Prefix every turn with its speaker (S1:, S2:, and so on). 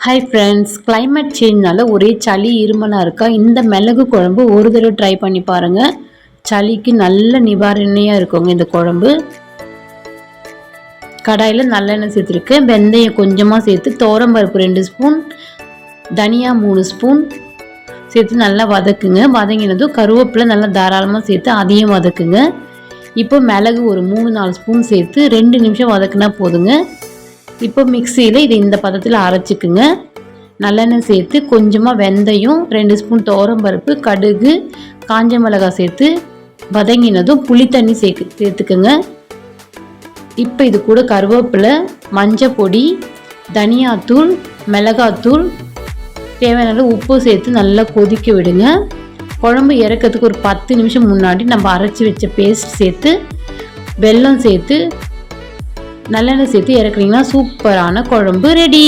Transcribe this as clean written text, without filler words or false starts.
S1: Hi friends, climate சேஞ்ச்னால ஒரே சளி இருமலாக இருக்கா? இந்த மிளகு குழம்பு ஒரு தடவை ட்ரை பண்ணி பாருங்கள். சளிக்கு நல்ல நிவாரணியாக இருக்குங்க இந்த குழம்பு. கடாயில் நல்லெண்ணெய் சேர்த்துருக்கேன். வெந்தயம் கொஞ்சமாக சேர்த்து, துவரம்பருப்பு 2 ஸ்பூன், தனியா 3 ஸ்பூன் சேர்த்து நல்லா வதக்குங்க. வதங்கினதும் கருவேப்பிலை நல்லா தாராளமாக சேர்த்து அதையும் வதக்குங்க. இப்போ மிளகு ஒரு 3-4 ஸ்பூன் சேர்த்து 2 நிமிஷம் வதக்குனா போதுங்க. இப்போ மிக்சியில் இதை இந்த பதத்தில் அரைச்சிக்குங்க. நல்லெண்ணெய் சேர்த்து கொஞ்சமாக வெந்தயம், 2 ஸ்பூன் துவரம்பருப்பு, கடுகு, காஞ்ச மிளகாய் சேர்த்து வதங்கினதும் புளி தண்ணி சேர்த்துக்குங்க. இப்போ இது கூட கருவேப்பிலை, மஞ்சள் பொடி, தனியாத்தூள், மிளகாத்தூள், தேவையான உப்பு சேர்த்து நல்லா கொதிக்க விடுங்க. குழம்பு இறக்கிறதுக்கு ஒரு 10 நிமிஷம் முன்னாடி நம்ம அரைச்சி வச்ச பேஸ்ட் சேர்த்து வெல்லம் சேர்த்து நல்லெண்ணெய் சேர்த்து இறக்குறீங்கன்னா சூப்பரான குழம்பு ரெடி.